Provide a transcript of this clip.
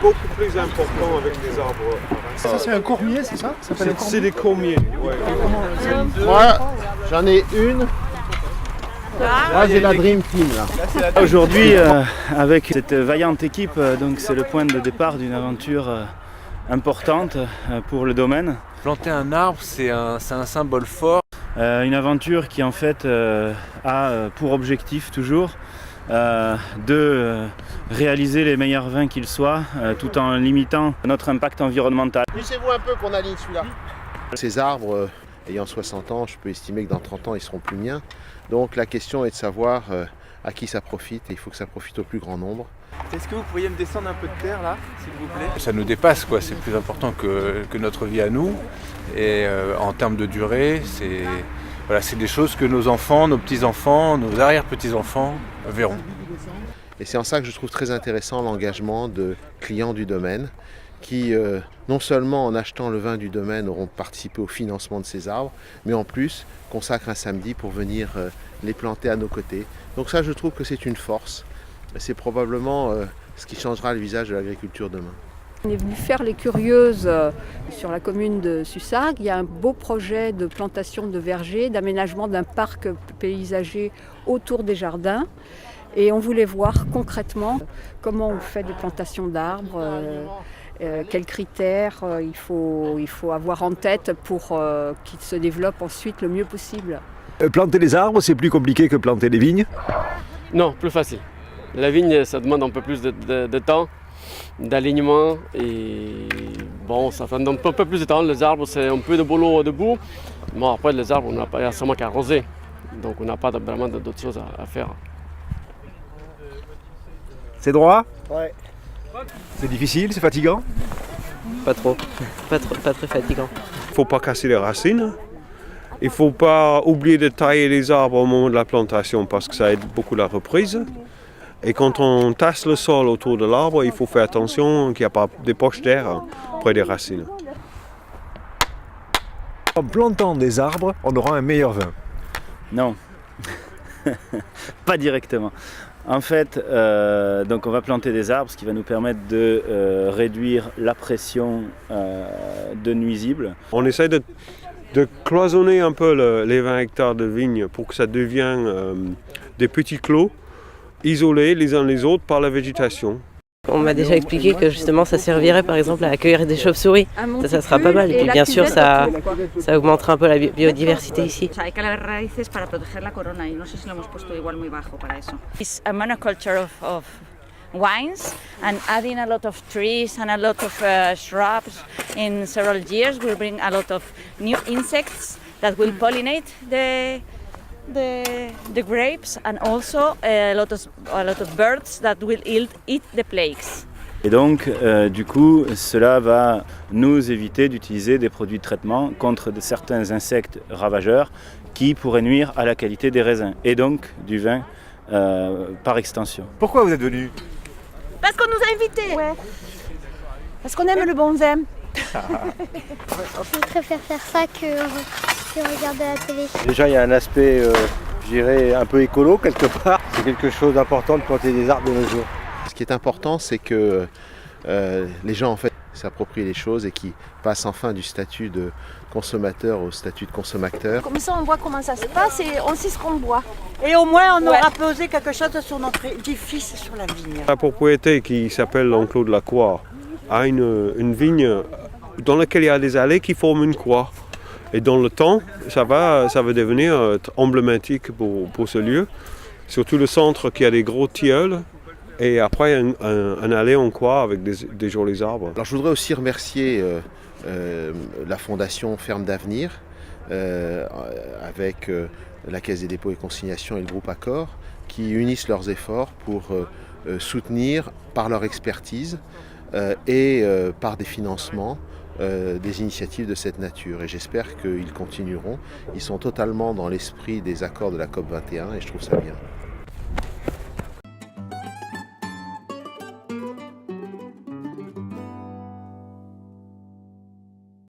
beaucoup plus important avec les arbres. Ça c'est un cormier, c'est ça? C'est des cormiers, ouais. Moi, j'en ai une. Là, j'ai la Dream Team. Là. Aujourd'hui, avec cette vaillante équipe, donc c'est le point de départ d'une aventure importante pour le domaine. Planter un arbre, c'est un symbole fort. Une aventure qui en fait a pour objectif toujours de réaliser les meilleurs vins qu'ils soient, tout en limitant notre impact environnemental. Poussez-vous un peu qu'on aligne celui-là. Ces arbres, ayant 60 ans, je peux estimer que dans 30 ans, ils seront plus miens. Donc la question est de savoir à qui ça profite, et il faut que ça profite au plus grand nombre. Est-ce que vous pourriez me descendre un peu de terre là, s'il vous plaît? Ça nous dépasse, quoi. C'est plus important que notre vie à nous. Et en termes de durée, c'est des choses que nos enfants, nos petits-enfants, nos arrière-petits-enfants verront. Et c'est en ça que je trouve très intéressant l'engagement de clients du domaine qui, non seulement en achetant le vin du domaine, auront participé au financement de ces arbres, mais en plus consacrent un samedi pour venir les planter à nos côtés. Donc ça, je trouve que c'est une force. C'est probablement ce qui changera le visage de l'agriculture demain. On est venu faire les curieuses sur la commune de Sussargues. Il y a un beau projet de plantation de vergers, d'aménagement d'un parc paysager autour des jardins. Et on voulait voir concrètement comment on fait des plantations d'arbres, quels critères il faut avoir en tête pour qu'ils se développent ensuite le mieux possible. Planter les arbres, c'est plus compliqué que planter des vignes? Non, plus facile. La vigne, ça demande un peu plus de temps, d'alignement et bon, ça demande un peu plus de temps. Les arbres, c'est un peu de boulot debout. Bon, après, les arbres, on n'a pas seulement qu'à arroser. Donc, on n'a pas vraiment d'autres choses à faire. C'est droit? Ouais. C'est difficile, c'est fatigant? Pas trop, pas très fatigant. Il ne faut pas casser les racines. Il ne faut pas oublier de tailler les arbres au moment de la plantation parce que ça aide beaucoup la reprise. Et quand on tasse le sol autour de l'arbre, il faut faire attention qu'il n'y a pas des poches d'air près des racines. En plantant des arbres, on aura un meilleur vin. Non, pas directement. En fait, donc on va planter des arbres, ce qui va nous permettre de réduire la pression de nuisibles. On essaie de cloisonner un peu les 20 hectares de vignes pour que ça devienne des petits clos isolés les uns les autres par la végétation. On m'a déjà expliqué que justement ça servirait par exemple à accueillir des chauves-souris. Ça sera pas mal. Et puis bien sûr ça augmentera un peu la biodiversité ici. It's a monoculture of wines and adding a lot of trees and a lot of shrubs in several years will bring a lot of new insects that will pollinate the grapes and also a lot of birds that will eat the plagues. Et donc, du coup, cela va nous éviter d'utiliser des produits de traitement contre certains insectes ravageurs qui pourraient nuire à la qualité des raisins et donc du vin par extension. Pourquoi vous êtes venu? Parce qu'on nous a invités. Ouais. Parce qu'on aime le bon vin. Je préfère faire ça que regarder la télé. Déjà, il y a un aspect, je dirais, un peu écolo quelque part. C'est quelque chose d'important de planter des arbres de nos jours. Ce qui est important, c'est que les gens en fait s'approprient les choses et qui passent enfin du statut de consommateur au statut de consommateur. Comme ça, on voit comment ça se passe et on sait ce qu'on boit. Et au moins, on aura posé quelque chose sur notre édifice sur la vigne. La propriété qui s'appelle l'enclos de la Croix a une vigne dans laquelle il y a des allées qui forment une croix. Et dans le temps, ça va devenir emblématique pour ce lieu. Surtout le centre qui a des gros tilleuls. Et après, un allée en croix avec des jolis arbres. Alors, je voudrais aussi remercier la fondation Ferme d'Avenir avec la Caisse des dépôts et consignations et le groupe Accor qui unissent leurs efforts pour soutenir par leur expertise et par des financements des initiatives de cette nature. Et j'espère qu'ils continueront. Ils sont totalement dans l'esprit des accords de la COP21 et je trouve ça bien.